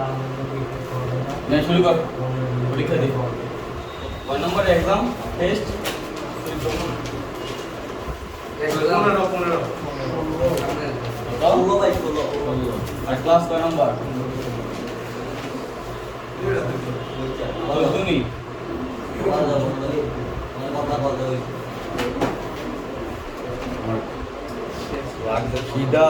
मैं शुरू कर परीक्षा दे 1 नंबर एग्जाम टेस्ट बताओ और क्लास का नंबर তুমি सीधा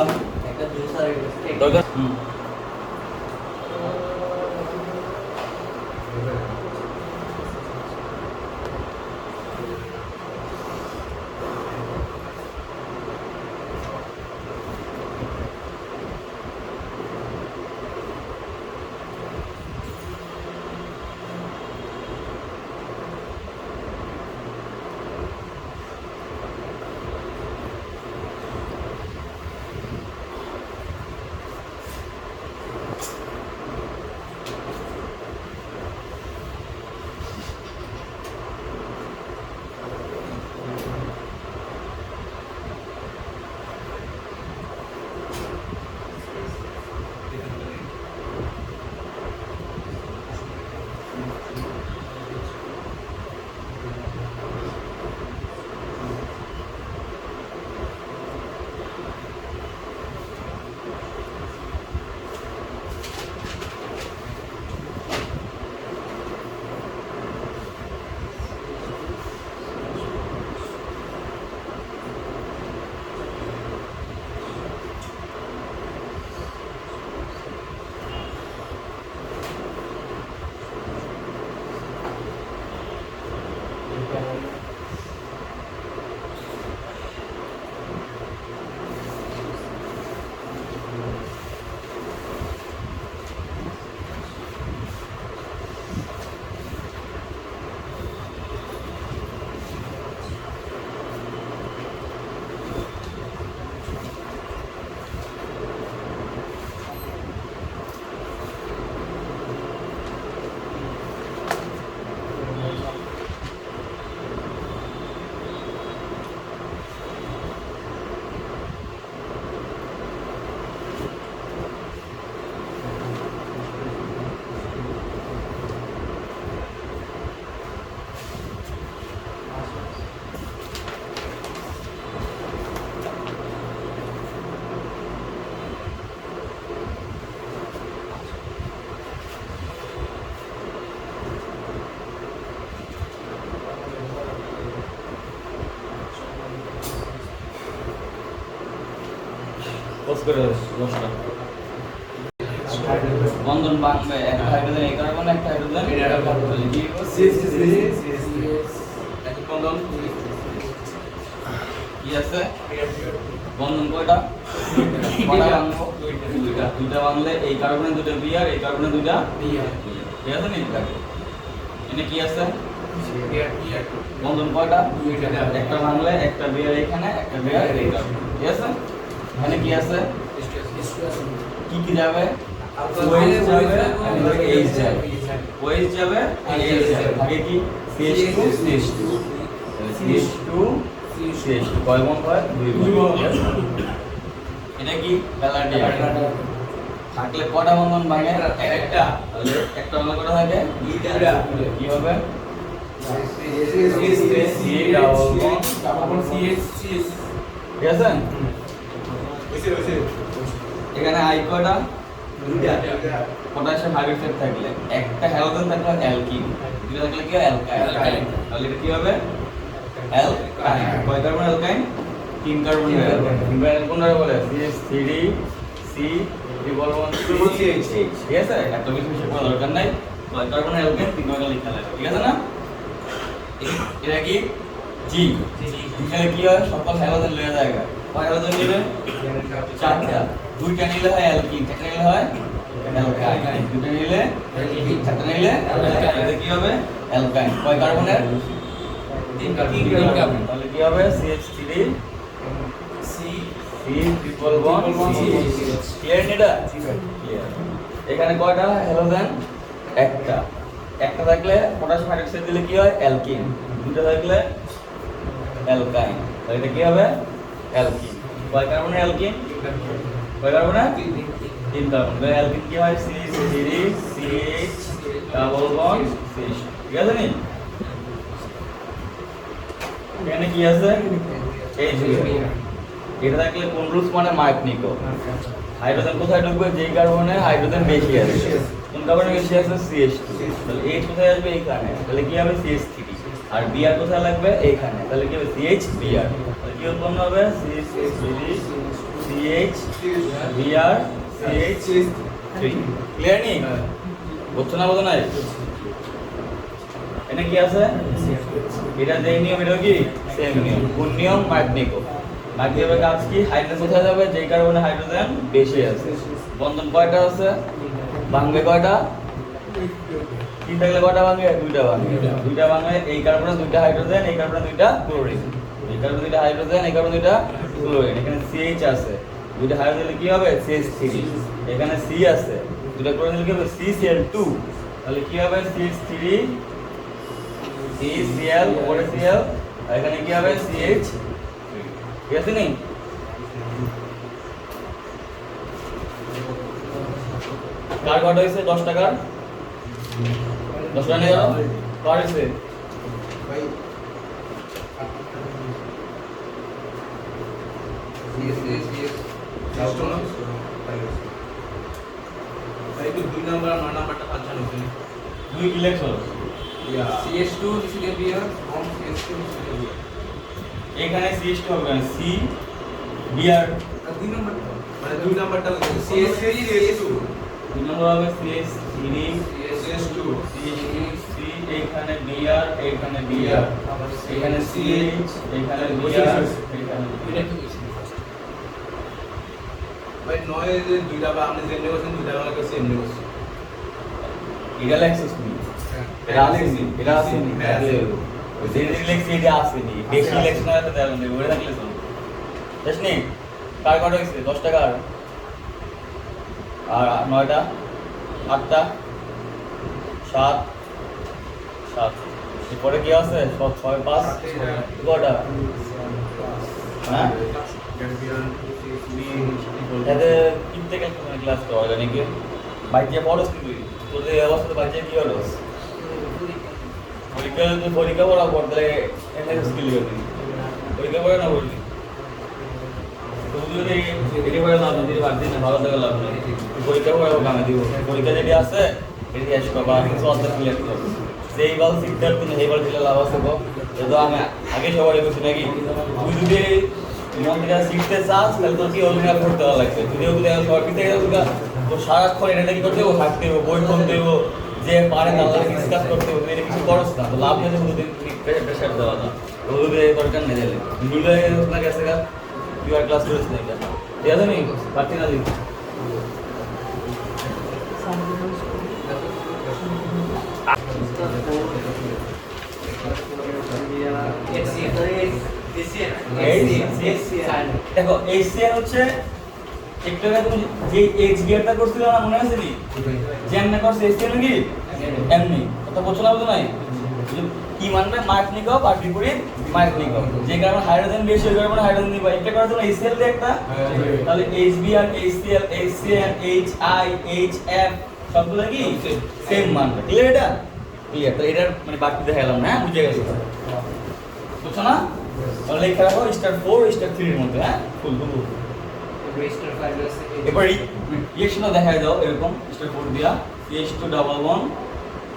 বন্ধন ভাঙবে একটা হাইড্রোজেন এই কার্বন একটা হাইড্রোজেন কি একই বন্ধন কি আছে বন্ধন কয়টা কয়টা ভাঙবো দুইটা ভাঙলে এই কার্বনে দুটো বি আর এই কার্বনে দুইটা ঠিক আছে নি এখানে কি আছে বন্ধন কয়টা একটা ভাঙলে একটা বি আর এখানে একটা বি আর এই কার্বন ঠিক আছে এখানে কি আছে কি কি যাবে ওএইচ যাবে আর এইচ যাবে ওএইচ যাবে আর এইচ যাবে আগে কি CH2 CH2 CH2 CH2 কয় বন্ধ হয় দুই বন্ধ এটা কি প্যালাডিয়াম থাকলে কয়টা বন্ধন ভাঙে একটা তাহলে একটা বন্ধন কয়টা থাকে দুইটা কি হবে ঠিক আছে এখানে আই কয়টা দুইটা পটাশিয়াম হাইড্রোক্সাইড থাকলে একটা হ্যালোজেন থাকলে অ্যালকিন দুইটা থাকলে কি অ্যালকাইন তাহলে এটা কি হবে অ্যালকাইন কয় কার্বন অ্যালকাইন তিন কার্বন অ্যালকাইন তিন কার্বন কোনটা বলে CH3 C triple bond CH ঠিক আছে এত বেশি বেশি পড়া দরকার নাই কয় কার্বন অ্যালকাইন তিন কার্বন লেখা লাগে ঠিক আছে না এটা কি জি এখানে কি হয় সকল হ্যালোজেন লয়ে জায়গা কয় হ্যালোজেন নেবে চারটা দুইটা নিলে হয় অ্যালকিন একটা নিলে হয় অ্যালকাইন দুইটা নিলে অ্যালকিন চারটা নিলে এটা কি হবে অ্যালকাইন কয় কার্বনের তিন কার্বন তাহলে কি হবে CH3 C triple bond CH clear এটা ক্লিয়ার এখানে কয়টা হ্যালোজেন একটা একটা থাকলে পটাশিয়াম হাইড্রোক্সাইড দিলে কি হয় অ্যালকিন দুটো থাকলে অ্যালকাইন তাহলে এটা কি হবে অ্যালকিন কয় কার্বনের অ্যালকিন কয় কার্বনের তিন কার্বন তাহলে অ্যালকিন কি হয় CH3 CH double bond CH ঠিক আছে নি এখানে কি আছে H এটা থাকলে কোন রুলস মানে মার্কনিকো হাইড্রোজেন কোথায় ঢুকবে যেই কার্বনে হাইড্রোজেন বেশি আছে কোন কার্বনে বেশি আছে CH2 তাহলে H কোথায় আসবে এইখানে তাহলে কি হবে CH3 আর Br কোথায় লাগবে এইখানে তাহলে কি হবে CHBr তাহলে কি উৎপন্ন হবে CH3 CHBr CH3 ক্লিয়ার নি বুঝছো না বুঝো নাই এখানে কি আছে এটা যেই নিয়ম এটা কি সেম নিয়ম কোন নিয়ম মার্কনিকো মার্কনিকোর কাজ কি হাইড্রোজেন কোথায় যাবে যেই কার্বনে হাইড্রোজেন বেশি আছে বন্ধন কয়টা আছে ভাঙবে কয়টা তিন থাকলে কয়টা ভাঙবে দুইটা ভাঙবে এই কার্বনে দুইটা হাইড্রোজেন এই কার্বনে দুইটা ক্লোরিন এই কার্বনে দুইটা হাইড্রোজেন এই কার্বনে দুইটা ক্লোরিন এখানে CH আছে দুইটা হাইড্রোজেন কি হবে CH3 এখানে C আছে দুইটা ক্লোরিন কি হবে CCl2 তাহলে কি হবে CH3 CCl উপরে Cl আর এখানে কি হবে CH ঠিক আছে নি কার কত হইছে 10 টাকার 10 টাকা নিয়ে যাও কার হইছে ভাই CS ডাউট না ভাই তো 2 নাম্বার আর 9 নাম্বারটা ফাংশন হইছে দুই কি লেখছো CS2 CCl from CS2 CCl এখানে CH2 হবে না C Br আর 2 নাম্বার মানে 2 নাম্বারটা CS3 CS2 দুই নম্বর হবে CH3 CS2 C এখানে Br এখানে Br এখানে CH এখানে Br এখানে এটা কি হইছে ভাই নয় যে দুইটা বা আপনি জেনে বসেন দুইটা মানে সেম নিয়ে বসেন এটা লেখছিস নি এটা আসেনি এটা আসেনি ওই যে লেখছি এটা আসেনি বেশি লেখছ না তো দেওয়া নেই ওরে রাখলে তো বুঝনি কার কত হইছে 10 টাকা আর 9টা 8টা 7 এরপরে কি আছে 6 5 কয়টা হ্যাঁ এতে কিনতে গেলে তোমার ক্লাস তো হয় নাকি বাইকে পড়ছ কি তোদের এই অবস্থা বাইকে কি হলো পরীক্ষা পড়া পড়লে এমএস স্কিল হবে পরীক্ষা পড়া না বললি যদি এটি পড়া লাভ নেই বাদ দিন ভালো টাকা লাভ নেই পরীক্ষা পড়া কামে দিব পরীক্ষা যেটি আছে এটি শেষ করবা কিছু অর্ধেক ক্লিয়ার করবে সেই বল শিখতে তুমি এই বল দিলে লাভ আছে গো তো আমি আগে সবাই বলছি নাকি তুই যদি মন্দিরা শিখতে চাস তাহলে তোর কি অভিনয় করতে ভালো লাগছে যদি ওগুলো সবার পিছিয়ে গেলে তো সারাক্ষণ এটা কি করতে হবে থাকতে হবে বই পড়তে হবে যে পারে না লাগে ডিসকাস করতে হবে এটা কিছু করছ না তো লাভ নেই শুধু প্রেশার দেওয়া না ওগুলো দরকার নেই দিলে নিলে আপনার কাছে কিউ আর ক্লাস করেছ না এটা ঠিক আছে নি পারছি না দিই দেখো HCl হচ্ছে একটু আগে তুমি যে HBrটা করছিল না মনে আছে কি যেমন করছে HCl কি এমনি কথা বলছো না বুঝো নাই কি মানবে মার্কনিকভ আর বিপরীত মার্কনিকভ যে কারণে হাইড্রোজেন বেশি ওই কারণে হাইড্রোজেন নিবা একটা করার জন্য HCl দিয়ে একটা তাহলে HBr HCl HCN HI HF সবগুলো কি সেম মানবে ক্লিয়ার এটা ক্লিয়ার তো এটার মানে বাকি দেখালাম না বুঝে গেছো বুঝছো না তাহলে লেখা রাখো স্টার 4 স্টার 3 এর মধ্যে হ্যাঁ ফুল ফুল স্টার 5 আছে এবার রিঅ্যাকশনও দেখা দাও এরকম স্টার 4 দিয়া CH2 double bond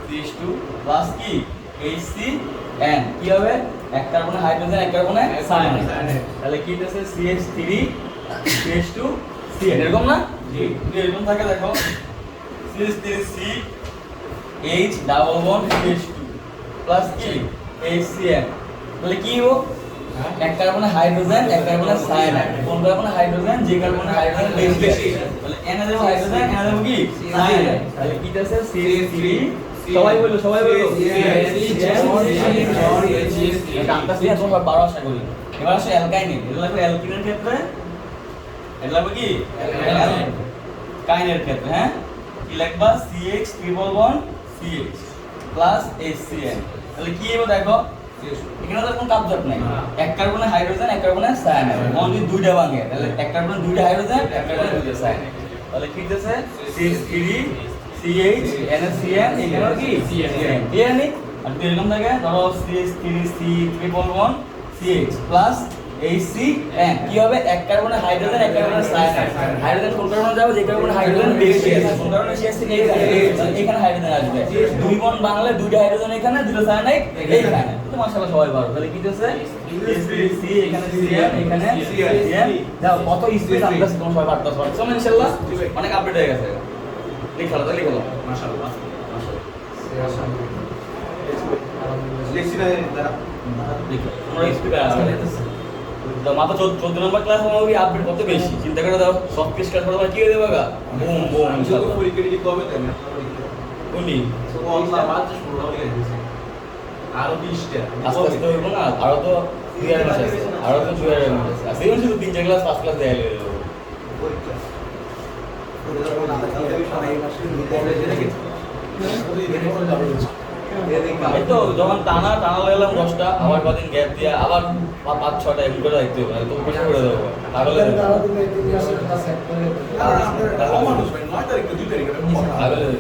CH2 plus কি HCN কি হবে এক কার্বনে হাইড্রোজেন এক কার্বনে সায়ানাইড তাহলে কি হচ্ছে CH3 CH2 CN এরকম না জি এরকম থাকে দেখো CH3 C H double bond CH2 plus কি HCN তাহলে কি হবে এক কার্বনে হাইড্রোজেন এক কার্বনে সায়ানাইড কোন কার্বনে হাইড্রোজেন যে কার্বনে হাইড্রোজেন বেশি তাহলে এন এর হাইড্রোজেন এন এর কি সায়ানাইড তাহলে কি আছে CH3 সবাই বলো কামটা দিয়ে তোমরা 12 আশা করি এবার আসে অ্যালকাইন এটা লাগবে অ্যালকিনের ক্ষেত্রে এটা লাগবে কি কাইনের ক্ষেত্রে হ্যাঁ কি লিখবা CH triple bond CH plus HCN তাহলে কি হবে দেখো এখানে তো কোনো কাপজাত নাই এক কার্বনে হাইড্রোজেন এক কার্বনে সায়ানাইড অনলি দুইটা ভাঙে তাহলে এক কার্বনে দুইটা হাইড্রোজেন এক কার্বনে দুইটা সায়ানাইড তাহলে কি দিতেছে CH3 CH NaCN এখানে কি CN ক্লিয়ার নি আর যদি এরকম থাকে ধরো CH3 C111 CH plus HCN কি হবে এক কার্বনে হাইড্রোজেন এক কার্বনে সায়ানাইড হাইড্রোজেন কোন কার্বনে যাবে যে কার্বনে হাইড্রোজেন বেশি আছে কোন কার্বনে বেশি আছে এখানে হাইড্রোজেন আসবে দুই বন্ড বাংলা দুইটা হাইড্রোজেন এখানে দুটো সায়ানাইড এইখানে তো মাশাআল্লাহ সবাই পারো তাহলে কি দিতেছে C এখানে CN এখানে CN দাও কত স্পেস আমরা তোমরা সবাই পারতেছ পারছো ইনশাআল্লাহ অনেক আপডেট হয়ে গেছে লিখো তাহলে লিখো মাশাআল্লাহ মাশাআল্লাহ লিখছি না দাঁড়া লিখো তোমরা স্পিড তো মাত্র 14 নম্বর ক্লাস আমাদের আপডেট কত বেশি চিন্তা করে দাও সব ক্লাস পড়া কি হয়ে যাবে গা বুম বুম যত ইনশাআল্লাহ পরীক্ষা দিতে কবে তাই না কোনটি তো আল্লাহ বাদ শুরু হয়ে গেছে আর 20টা আস্তে আস্তে হইব না আরো তো 2 মাস আছে আরো তো 2 মাস আছে সেই শুধু 3 ক্লাস 5 ক্লাস দেয়া লাগবে পরীক্ষা এই তো যখন টানা লাগালাম 10টা আবার কদিন গ্যাপ দিয়া আবার 5-6টা এমন করে রাখতে হবে তো কষ্ট করে দেবো পাগল হয়ে যাবে পাগল হয়ে যাবে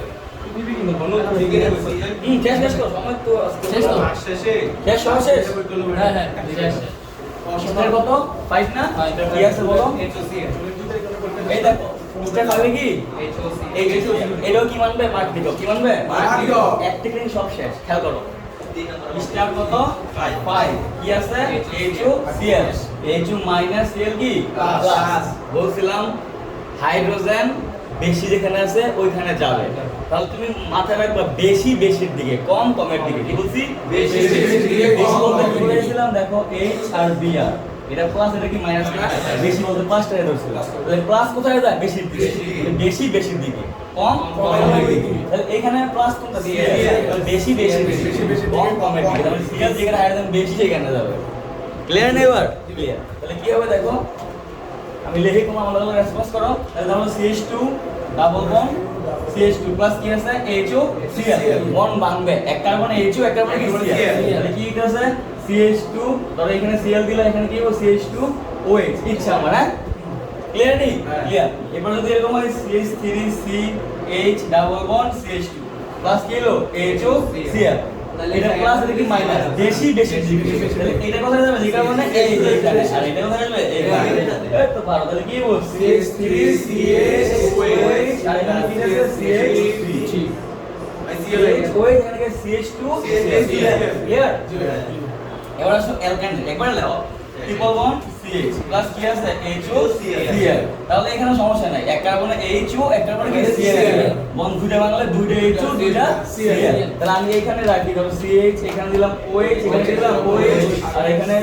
শেষ করো সময় তো শেষ তো শেষ সব শেষ হ্যাঁ শেষ স্টার কত 5 না কি আছে বলো এই দেখো স্টার পাবে কি এই এটাও কি মানবে মার্ক দিও কি মানবে মার্ক দিও একটিক্লিং সব শেষ খেয়াল করো স্টার কত 5 কি আছে HOCl HO মাইনাস Cl কি প্লাস বলছিলাম হাইড্রোজেন বেশি যেখানে আছে ওইখানে যাবে তাহলে তুমি মাথায় রাখবা বেশি বেশির দিকে কম কমের দিকে কি বলছি বেশি বেশির দিকে বেশি বলতে কি বলেছিলাম দেখো H আর Br এটা প্লাস এটা কি মাইনাস না বেশি বলতে পাঁচটা ধরছিল তাহলে প্লাস কোথায় যায় বেশির দিকে বেশি বেশির দিকে কম কমের দিকে তাহলে এখানে প্লাস কোনটা দিয়ে তাহলে বেশি কম কমের দিকে তাহলে Cl যেখানে হাইড্রোজেন বেশি সেখানে যাবে ক্লিয়ার না এবার ক্লিয়ার তাহলে কি হবে দেখো আমি লিখে তোমরা আমাদের রেসপন্স করো তাহলে ধরো CH2 double bond CH2 plus কি আছে HOCl বন্ড ভাঙবে এক কার্বনে HO এক কার্বনে কি Cl তাহলে কি আছে CH2 ধরো এখানে Cl দিলে এখানে কি হবে CH2 OH ইচ্ছা আমার হ্যাঁ ক্লিয়ার নি ক্লিয়ার এবার যদি এরকম হয় CH3 CH double bond CH2 plus কি হলো HOCl এটা প্লাস এটা কি মাইনাস বেশি তাহলে এটা কোথায় যাবে যে কারণে এই এখানে আর এটা কোথায় যাবে এইখানে এই তো পারো তাহলে কি হবে CH3 CH আর এখানে কি আছে CH3 ওই এখানে কি CH2 ক্লিয়ার এবার আসো অ্যালকাইন একবার লেও ট্রিপল বন্ড CH প্লাস কি আছে HOCl তাহলে এখানে সমস্যা নাই এক কার্বনে HO এক কার্বনে কি Cl বন্ড দুইটা বাংলা দুইটা HO দুইটা Cl তাহলে আমি এখানে রাখি ধরো CH এখানে দিলাম OH এখানে দিলাম OH আর এখানে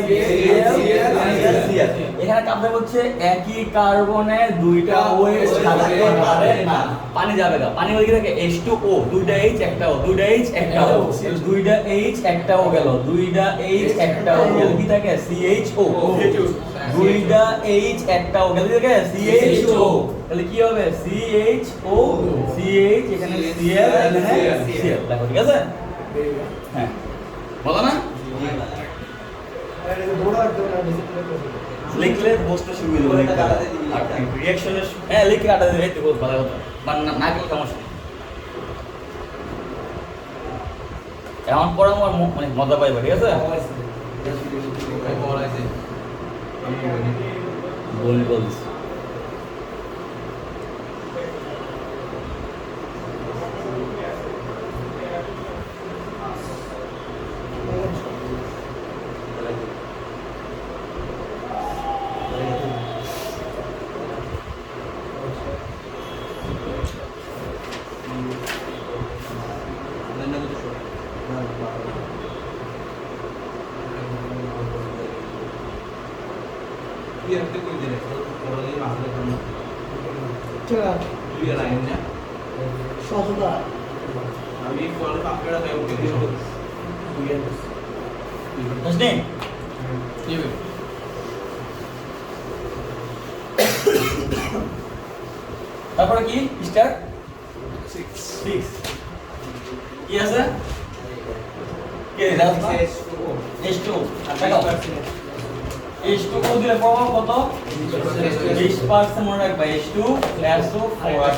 Cl এখানে কাপড় হচ্ছে একই কার্বনে দুইটা OH থাকতে পারে না পানি যাবে না পানি বলতে থাকে H2O দুইটা H একটা O দুইটা H একটা O দুইটা H একটা O গেল দুইটা H একটা O গেল কি থাকে CHO দুইটা H একটা O গেল কি থাকে CHO তাহলে কি হবে CHO CH এখানে Cl এখানে Cl দেখো ঠিক আছে হ্যাঁ বলো না লিখলে বসতে শুরু হয়ে যাবে লিখতে আর রিঅ্যাকশনের হ্যাঁ লিখে কাটা দেবে এই তো বহুত ভালো কথা মানে না গেলে সমস্যা নেই এমন পড়া আমার মানে মজা পাইবা ঠিক আছে বলি বলছি তারপরে কি স্টার 6 কি আছে কে দাও H2 আচ্ছা H2O দিলে প্রভাব কত 20% মনে রাখবা H2 SO4 আর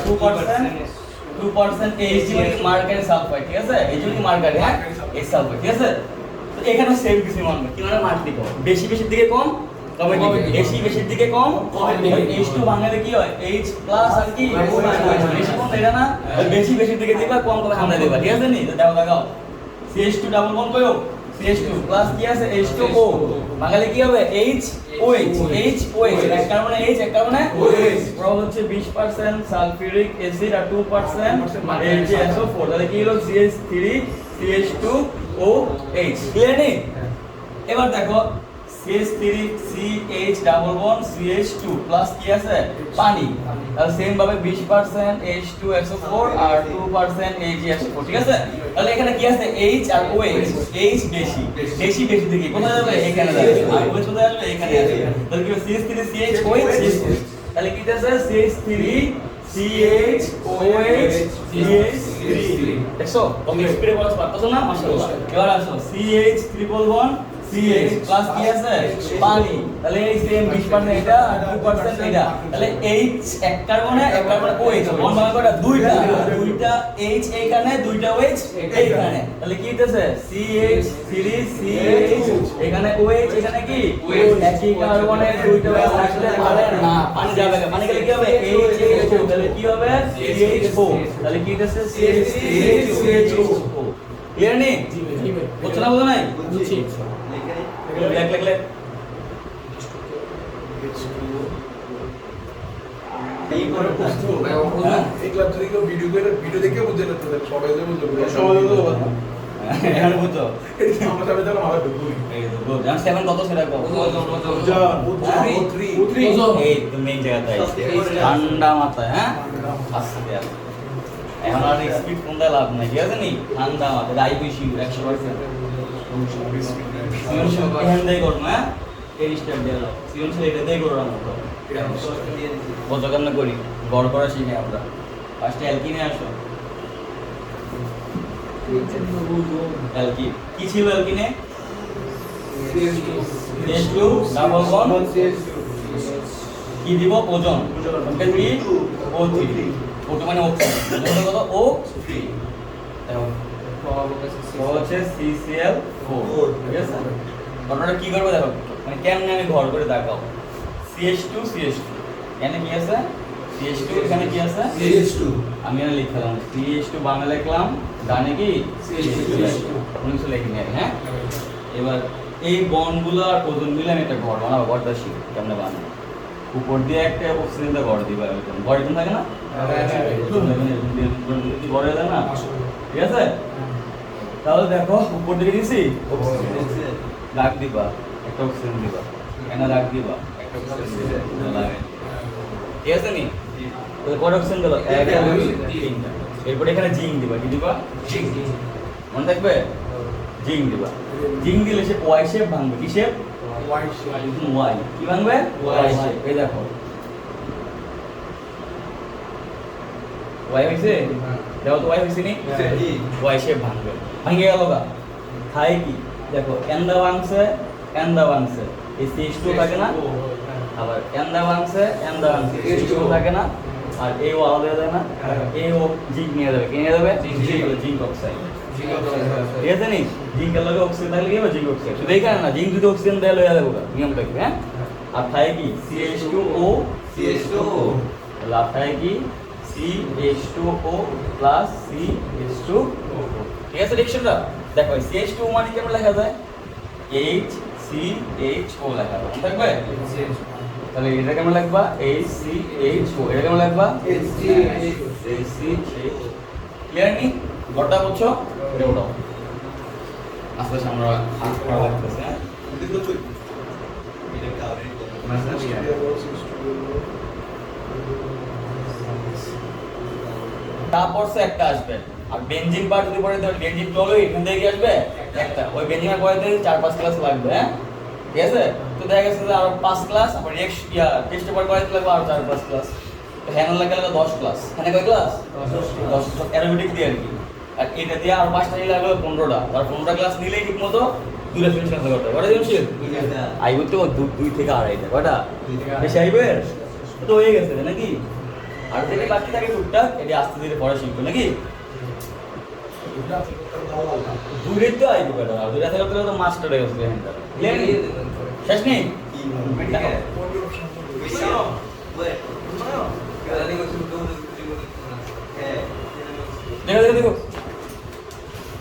2% H মানে মার্কারি সালফাইড ঠিক আছে এই জন্য মার্কারি হ্যাঁ এই সালফাইড ঠিক আছে তো এখানে সেম কিছু মানবে কি মানে মার্ক দিব বেশি বেশির দিকে কম কমে দিকে বেশি বেশির দিকে কম কমে দিকে H2 ভাঙলে কি হয় H প্লাস আর কি বেশি কম এটা না বেশি বেশির দিকে দিবা কম কমে আমরা দিবা ঠিক আছে নি তো দাও লাগাও CH2 double bond কয়ো CH2 plus কি আছে H2O ভাঙলে কি হবে HOH এক কার্বনে H এক কার্বনে OH প্রভাব হচ্ছে 20% সালফিউরিক অ্যাসিড আর 2% HSO4 তাহলে কি হলো CH3 CH2OH ক্লিয়ার নি এবার দেখো CH3 CH double bond CH2 plus কি আছে পানি তাহলে সেম ভাবে 20% H2SO4 আর 2% HSO4 ঠিক আছে তাহলে এখানে কি আছে H আর OH H বেশি বেশি বেশি দিকে কোথায় যাবে এখানে যাবে আর OH কোথায় আসবে এখানে আসবে তাহলে কি CH3 CHOH তাহলে কি আছে CH3 CHOH CH3 দেখছো কত স্পিডে বলছ পারতেছো না মাশাআল্লাহ এবার আসো CH triple bond CH plus কি আছে পানি তাহলে এই সেম 20% এটা আর 2% এটা তাহলে H এক কার্বনে OH বন্ড ভাঙা কয়টা দুইটা H এইখানে দুইটা OH এইখানে তাহলে কি হইতেছে CH3 CH এখানে OH এখানে কি একই কার্বনে দুইটা OH থাকলে পারে না পানি যাবে না পানি গেলে কি হবে HHO তাহলে কি হবে CHO তাহলে কি হইতেছে CH3CHO ক্লিয়ার নি জি ভাই বুঝছ না বুঝো নাই বুঝছি এক লাগলে এই করে প্রশ্ন এগুলা যদি কেউ ভিডিও দেখে বুঝে না তো সবাই যে বুঝবে সবাই তো এখন বুঝো আমরা সবাই তাহলে ভালো ঢুকবো এই তো বুঝ জান 7 কত সেটা কো এই তো মেইন জায়গাটাই ঠান্ডা মাথায় হ্যাঁ আস্তে আস্তে এখন আর স্পিড কোনটা লাভ নাই ঠিক আছে নি ঠান্ডা মাথায় আই বেশি 100% এখান থেকে করবো হ্যাঁ এই স্টেপ দিয়ে দাও সিজন সে এটা দিয়ে করবো আমরা কতক্ষণ করি গড় করা শিখে আমরা ফার্স্টে অ্যালকিনে আসো অ্যালকিন কি ছিল অ্যালকিনে CH2 ডাবল বন্ড কি দিব ওজন ওকে কি O3 O2 মানে অক্সিজেন কত O3 দেখো হচ্ছে CCl4 ঠিক আছে ঘটনাটা কি করবে দেখো মানে কেমনে আমি ঘর করে দেখাও CH2 এখানে কি আছে CH2 এখানে কি আছে CH2 আমি এখানে লিখলাম CH2 বাংলা লিখলাম ডানে কি CH2 কিছু লিখি না হ্যাঁ এবার এই বন্ডগুলো আর ওজন মিলে আমি একটা ঘর বানাবো ঘরটা শিখ কেমনে বানাবো উপর দিয়ে একটা অক্সিজেন দিয়ে ঘর দিবা এরকম ঘর এরকম থাকে না ঘরে দেয় না ঠিক আছে তাহলে দেখো উপর দিকে দিছি দাগ দিবা একটা অক্সিজেন দিবা এখানে দাগ দিবা একটা অক্সিজেন দিবা লাগে ঠিক আছে নি তাহলে কত অক্সিজেন দিলো 1 2 3 এরপর এখানে জিঙ্ক দিবা কি দিবা জিঙ্ক মনে থাকবে জিঙ্ক দিবা জিঙ্ক দিলে সে ওয়াই শেপ ভাঙবে কি শেপ ওয়াই কি ভাঙবে ওয়াই শেপ এই দেখো ওয়াই হইছে দেখো তো ওয়াই হইছে নি ওয়াই শেপ ভাঙবে ভাঙে গেল গা খায় কি দেখো এন্দা ভাঙছে এই CH2 থাকে না আবার এন্দা ভাঙছে CH2 থাকে না আর এই ও আলাদা দেয় না এই ও জিঙ্ক নিয়ে যাবে কি নিয়ে যাবে জিঙ্ক অক্সাইড ঠিক আছে নি জিঙ্কের লগে অক্সিজেন থাকলে কি হবে জিঙ্ক অক্সাইড শুধু এই কারণে না জিঙ্ক যদি অক্সিজেন দেয় লইয়া দেবো নিয়মটা কি হ্যাঁ আর থাকে কি CH2O তাহলে আর থাকে কি CH2O প্লাস CH2O ঠিক আছে রিঅ্যাকশনটা দেখো CH2 মানে কেমন লেখা যায় HCHO লেখা যায় থাকবে তাহলে এটা কেমন লিখবা HCHO এটা কেমন লিখবা HCHO ক্লিয়ার নি গড়টা বুঝছো এটা ওটাও আস্তে আস্তে আমরা আট করা লাগতেছে হ্যাঁ তারপর সে একটা আসবে আর বেনজিন পার্ট যদি পড়ে তাহলে বেনজিন টলও এখান থেকে কি আসবে একটা ওই বেনজিনের পরে থেকে 4-5 ক্লাস লাগবে হ্যাঁ ঠিক আছে তো দেখা গেছে যে আরো 5 ক্লাস আবার নেক্সট টেস্ট পেপার করে লাগবে আরো 4-5 ক্লাস তো হ্যান্ড লাগে 10 ক্লাস এখানে কয় ক্লাস 10 অ্যারোমেটিক দিয়ে আর কি আর এটা দিয়ে আর 5টা নিলে লাগবে 15টা আর 15টা ক্লাস নিলেই ঠিকমতো দুইটা ফ্রেন্ডস ক্যান্সেল করতে হবে কটা সৃজনশীল আইব তো দুই থেকে আড়াইটা কটা বেশি আইবে তো হয়ে গেছে নাকি আর যেটা বাকি থাকে টুকটাক এটা আস্তে ধীরে পড়া শিখবে নাকি দূরে তো আইব কটা আর দূরে থাকলে তো মাস্টার হয়ে গেছে হ্যান্ডটা শেষ নেই দেখো দেখো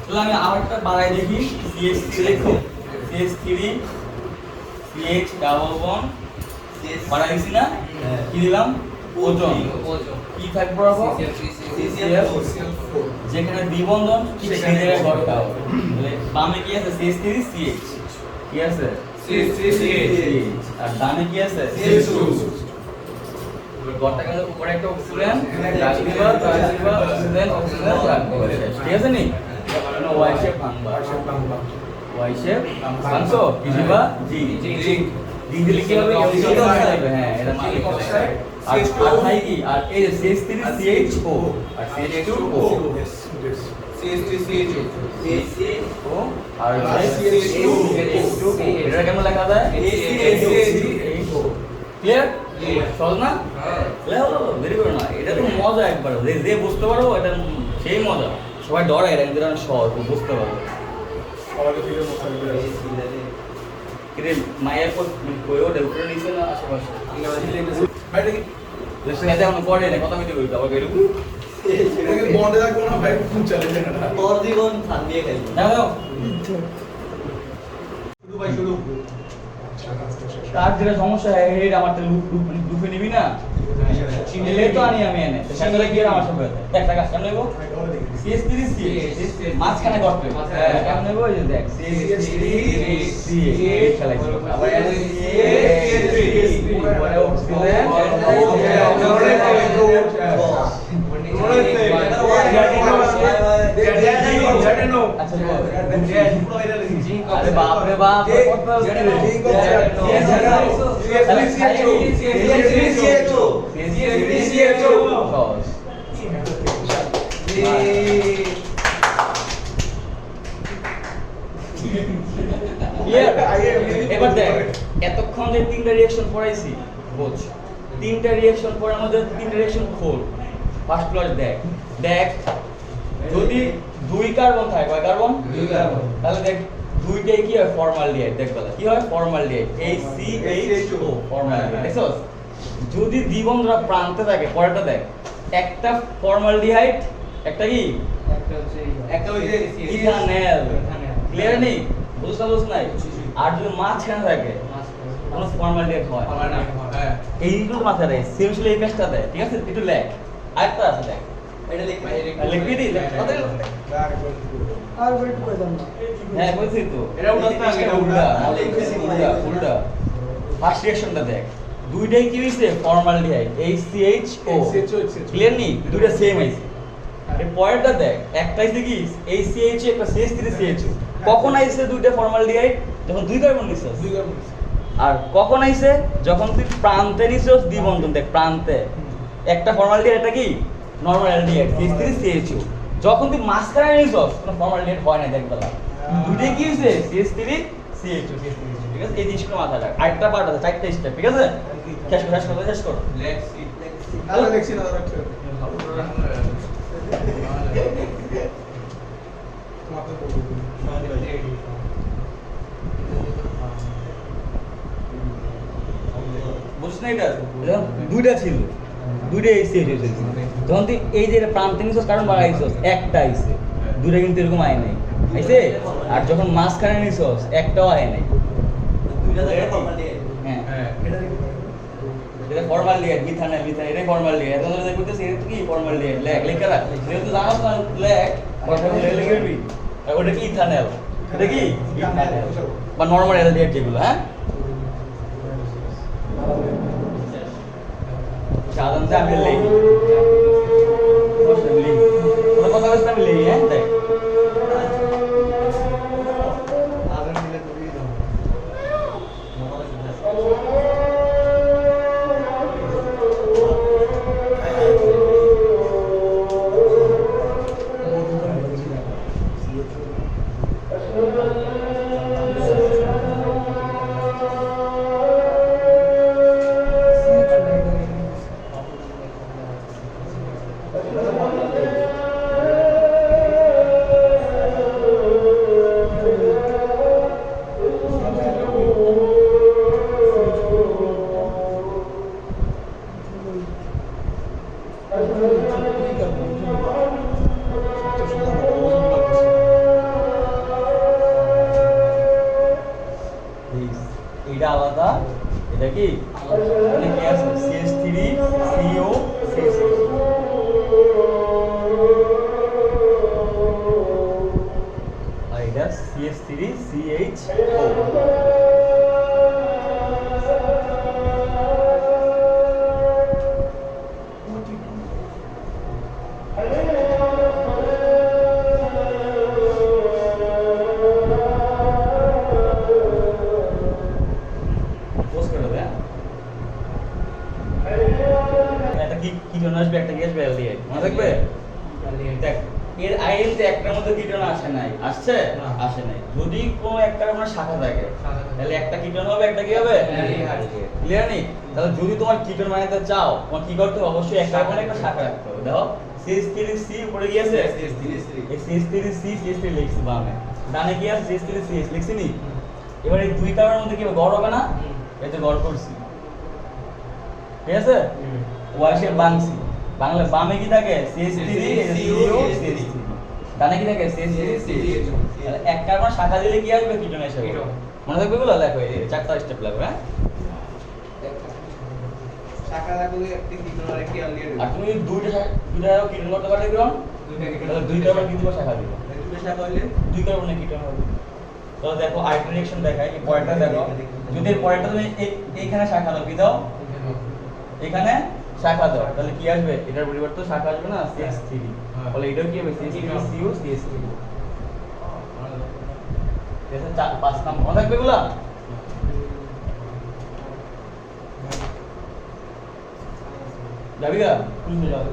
তাহলে আমি আরেকটা বাড়াই দেখি CH3 দেখো CH3 CH ডাবল বন্ড বাড়াই দিছি না কি দিলাম ওজন কি থাকবে বরাবর যেখানে দ্বিবন্ধন ঠিক সেই জায়গায় গড়টা হবে তাহলে বামে কি আছে CH3 CH কি আছে CH আর ডানে কি আছে CH2 গড়টা কিন্তু উপরে একটা অক্সিজেন রাখবা অক্সিজেন রাখবা ঠিক আছে নি মানে ওয়াই শেপ ভাঙবা ওয়াই শেপ ভাঙছো কি দিবা জি জি দিলে কি হবে হ্যাঁ এটা মালিক আর থাই কি আর এই CH3 CHO আর CH2O CH3CHO আর CH2 এটা কেমন লেখা যায় CH2 ক্লিয়ার সহজ না ভেরি গুড না এটা তো মজা একবার যে বুঝতে পারো এটা সেই মজা সবাই ডরে এটা কিন্তু এটা সহজ বুঝতে পারো সবাইকে ফিরে মতো কিরে মায়ের কইও ডেউটরে নিছে না আশেপাশে ভাই দেখি লেসন এতে কোনো পড়ে না কথা কইতে কইতে আবার কইরু এটাকে বন্ডে রাখবো না ভাই খুব চলে যায় না তোর জীবন ফান দিয়ে খেলবো দাও শুরু ভাই শুরু তার যেটা সমস্যা হয় এটা আমার তো লুপে নিবি না চিনলে তো আনি আমি এনে তো সামনে গিয়ে আমার সব একটা কাজ কেমন নেব CH3 CH মাঝখানে করতে কেমন নেব এই যে দেখ CH3 CH খেলাইছি আবার CH3 পরে অক্সিজেন আরে বাপ রে বাপ এবার দেখ এতক্ষণ যে তিনটা রিঅ্যাকশন পড়াইছি বুঝ তিনটা রিঅ্যাকশন পড়ার মধ্যে তিনটা রিঅ্যাকশন খোল ফার্স্ট ক্লাস দেখ দেখ যদি দুই কার্বন থাকে কয় কার্বন দুই কার্বন তাহলে দেখ দুইটাই কি হয় ফর্মালডিহাইড দেখ বলা কি হয় ফর্মালডিহাইড HCHO ফর্মালডিহাইড দেখছস যদি দ্বিবন্ধরা প্রান্তে থাকে পরেরটা দেখ একটা ফর্মালডিহাইড একটা কি একটা হইছে ইথানল ক্লিয়ার নেই বুঝছ নাই আর যদি মাঝখানে থাকে তাহলে ফর্মালডিহাইড হয় এইগুলো মাথায় রাখ সিম্পলি এই পেজটা দেয় ঠিক আছে একটু লেখ আরেকটা আছে দেখ এটা লিখবে লিখবি দি কত আর ওয়েট করে দাও না হ্যাঁ বলছি তো এটা উল্টা এটা উল্টা উল্টা ফার্স্ট রিঅ্যাকশনটা দেখ দুইটাই কি হইছে ফর্মালডিহাইড HCHO ক্লিয়ার নি দুইটা সেম হইছে এই পয়েন্টটা দেখ একটা হইছে কি HCHO একটা CH3CHO কখন আইছে দুইটা ফর্মালডিহাইড যখন দুই কার্বন নিছস দুই কার্বন আর কখন আইছে যখন তুই প্রান্তে নিছস দ্বিবন্ধন দেখ প্রান্তে একটা ফর্মালডিহাইড এটা কি নরমাল অ্যালডিহাইড CH3CHO যখন তুই মাঝখানে নিছস কোনো ফর্মালডিহাইড হয় না দেখ বলা দুইটাই কি হইছে CH3CHO ঠিক আছে এই জিনিসটা মাথায় রাখ আরেকটা পার্ট আছে চারটা স্টেপ ঠিক আছে শেষ কর না দেখছি না রাখছো মাথা বলবো বুঝছ না এটা দুইটা ছিল দুইটাই CH ছিল যখন তুই এই যে প্রান্তে নিছস কারণ বাড়াইছস একটা আইছে দুইটা কিন্তু এরকম আয় নাই আইছে আর যখন মাঝখানে নিছস একটাও আয় নাই দুইটা জায়গায় ফর্মাল দিয়ে হ্যাঁ এটা ফর্মালডিহাইড মিথানল এটা ফর্মালডিহাইড এখন যদি কইতেছি এটা কি ফর্মালডিহাইড লেখা রাখ যেহেতু জানাস না লেখ কথা বলে লিখবি আর ওটা কি ইথানল এটা কি ইথানল বা নরমাল অ্যালডিহাইড যেগুলো হ্যাঁ সাধারণত আমি লিখি কোনো কথা বলতে আমি লিখি হ্যাঁ দেখ আগুন দিলে তুমি দাও এটা আলাদা, এটা কি মানে কি আছে CH3 CO CH3 আর এটা CH3 CHO পোস্ট করে দেবে একটা কীটনাশক আসবে, একটা গ্যাস বেল দিয়ে মনে থাকবে। দেখ এর আইএলতে একটার মধ্যে কীটনাশক আসে নাই, আসছে আসে নাই। যদি কোনো একটা কোনো শাখা থাকে তাহলে একটা কীটন হবে, একটা কি হবে ক্লিয়ার নেই। তাহলে যদি তোমার কীটন বানাতে চাও তোমার কি করতে হবে, অবশ্যই একটা কোনো একটা শাখা রাখতে হবে। দেখো CH3C উপরে গিয়েছে, এই CH3C CH3 লিখছি বামে, ডানে কি আছে CH3CH লিখছি নি। এবার এই দুই কার্বনের মধ্যে কি গড় হবে না, এতে গড় করছি, ঠিক আছে। ওয়াইশের বাংসি বাংলা বামে কি থাকে CH3 CO CH3, ডানে কি থাকে CH3 CH। তাহলে এক কার্বন শাখা দিলে কি আসবে কীটন এসে মনে থাকবে গুলো লেখো, এই চারটা স্টেপ লাগবে। হ্যাঁ শাখা লাগলে একটি কীটন আর একটি অ্যালডিহাইড আর তুমি দুইটা কীটন করতে পারলে কি তাহলে দুই কার্বন কি দিব শাখা দিব, দুটো শাখা হইলে দুই কার্বনে কীটন হবে। তো দেখো আরেকটা রিঅ্যাকশন দেখাই, এই পয়েন্টটা দেখো, যদি এর পয়েন্টটা তুমি এইখানে শাখা দাও, কি দাও এখানে শাখা দাও, তাহলে কি আসবে এটার পরিবর্তে শাখা আসবে না CH3, তাহলে এটাও কি হবে CH3 CO CH3। এসে 4-5 নাম মনে থাকবে এগুলা। যাবি গা তুমি যাও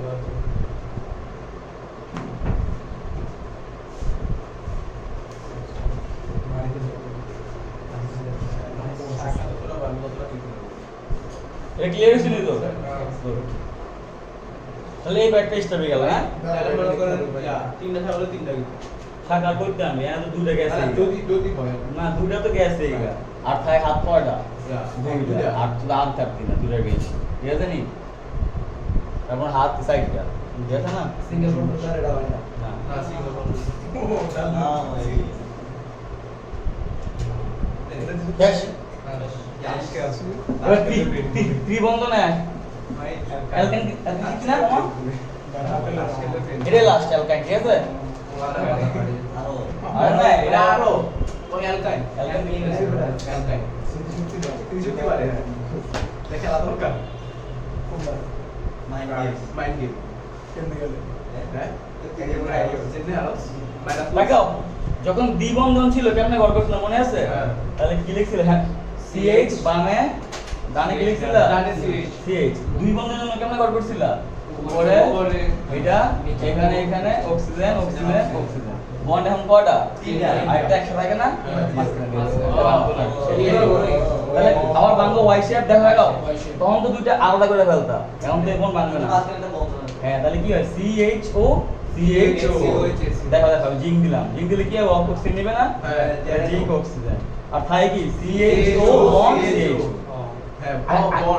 এটা ক্লিয়ার হয়েছিল তো। তাহলে এই ব্যাটটা স্টার্ট হয়ে গেল। হ্যাঁ তাহলে মনে করেন তিনটা শাখা হলে তিনটা কীটন শাখা করতে আমি এখানে তো দুইটা গেছে, যদি হয় না দুইটা তো গেছে এইগা, আর থাকে হাত কয়টা দুইটা, আর তো হাত থাকতি না দুইটা গেছে, ঠিক আছে নি। তারপর হাত সাইডটা ঠিক আছে না, সিঙ্গেল প্রপোজাল এটা হয় না। না না সিঙ্গেল ক্যাশ আজকে আছে এবার ত্রিবন্ধনে অ্যালকেন কি না মামা, এটা লাস্ট অ্যালকেন, ঠিক আছে। আরো আর না এটা আরো ওই অ্যালকাইন অ্যালকেন অ্যালকাইন তিনশো পারে দেখে আলাদা দরকার মাইন্ড গেম মাইন্ড গেম হ্যাঁ জেনে আরো দেখাও যখন দ্বিবন্ধন ছিল কেমনে গড় করছিল মনে আছে, হ্যাঁ। তাহলে কি লিখছিল, হ্যাঁ CH বামে ডানে কি লিখছিল ডানে CH, দুই বন্ধনের জন্য কেমনে গড় করছিল উপরে এটা এখানে এখানে অক্সিজেন অক্সিজেন অক্সিজেন, বন্ড এখন কয়টা তিনটা। আরেকটা একসাথে থাকে না মাঝখানে মাঝখানে। তাহলে আবার ভাঙ্গ ওয়াই শেপ দেখা গেল, তখন তো দুইটা আলাদা করে ফেলতা, এখন তো এখন ভাঙবে না। মাঝখানে একটা বন্ধ আছে। হ্যাঁ তাহলে কি হয় CHO CHO দেখো দেখো জিঙ্ক দিলাম, জিঙ্ক দিলে কি হবে অক্সিজেন নেবে না, হ্যাঁ জিঙ্ক অক্সিজেন, আর থাকে কি CHO বন্ড CH। হ্যাঁ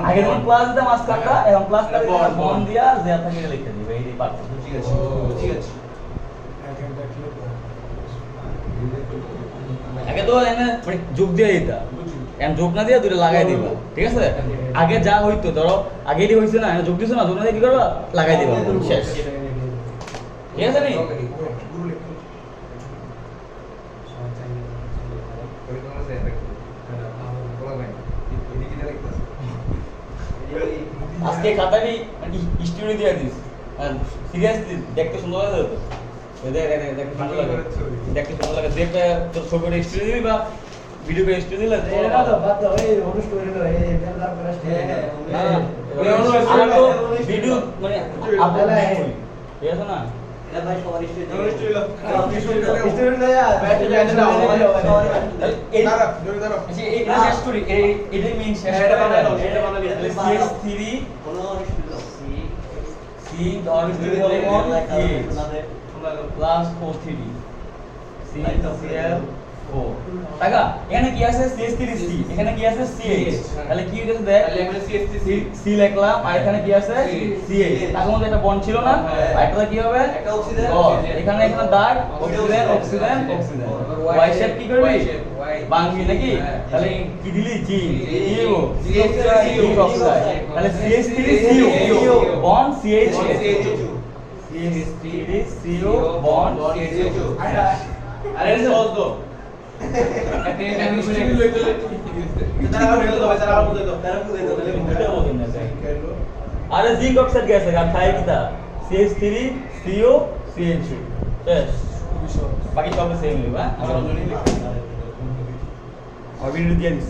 আগে যখন প্লাস দিতাম মাঝখানটা, এখন প্লাস বন্ড, বন্ড দিয়া যে থাকে লিখে দিবে, এই পার্থক্য। ঠিক আছে ঠিক আছে আগে তো এনে মানে যোগ দিয়ে দিতা, এখন যোগ না দিয়ে দুটো লাগাই দিবা, ঠিক আছে। আগে যা হইতো ধরো আগে এটি হইছে না, এখন যোগ দিছো না, যোগ না দিয়ে কি করবা লাগাই দিবা, শেষ, ঠিক আছে নি। আজকে খাতাটি স্টুডিও দিয়ে দিস, আর সিরিয়াসলি দেখতে সুন্দর লাগে তো, দেখতে সুন্দর লাগে, দেখতে সুন্দর লাগে, দেখতে তোর ছবিটা স্টুডিও দিবি বা ভিডিও করে স্টুডিও দিলে এটা তো বাদ দাও, এই অনুষ্ঠ করে নাও, এই বেলদার করে আমরা তো ভিডিও মানে আপলোড করি, ঠিক আছে না। এটা ভাই সবার স্টুডিও স্টুডেন্ট লয়া ব্যাটারি ব্যাটারি দাও এই দাঁড়া জোরে দাঁড়া আচ্ছা এই শেষ করি, এটাই মেইন শেষ এটা করা বানানো, যায়। এটা বানাবি। তাহলে CH3 কোনো স্টুডিও C ধর CH প্লাস O3 CCl4 ও টাকা এখানে কি আছে CH3C এখানে কি আছে CH তাহলে কি হইছে দেখ তাহলে এখানে CH3C C লিখলাম আর এখানে কি আছে CH তার মধ্যে একটা বন্ড ছিল না আর এটা কি হবে একটা অক্সিজেন ও এখানে দাগ oxygen oxygen oxygen Y shape কি করবি বাংবি নাকি তাহলে কি দিলি জি ইউ জিঙ্ক অক্সাইড তাহলে CH3CO bond CH CH3CO bond CH2 আরে এটা সহজ তো আরে জিঙ্ক অক্সাইড গ্যাস আছে আর খায় কি তা CH3CO CH2 শেষ বাকি সব সেম লিখবা আর ভিডিও দিয়ে দিস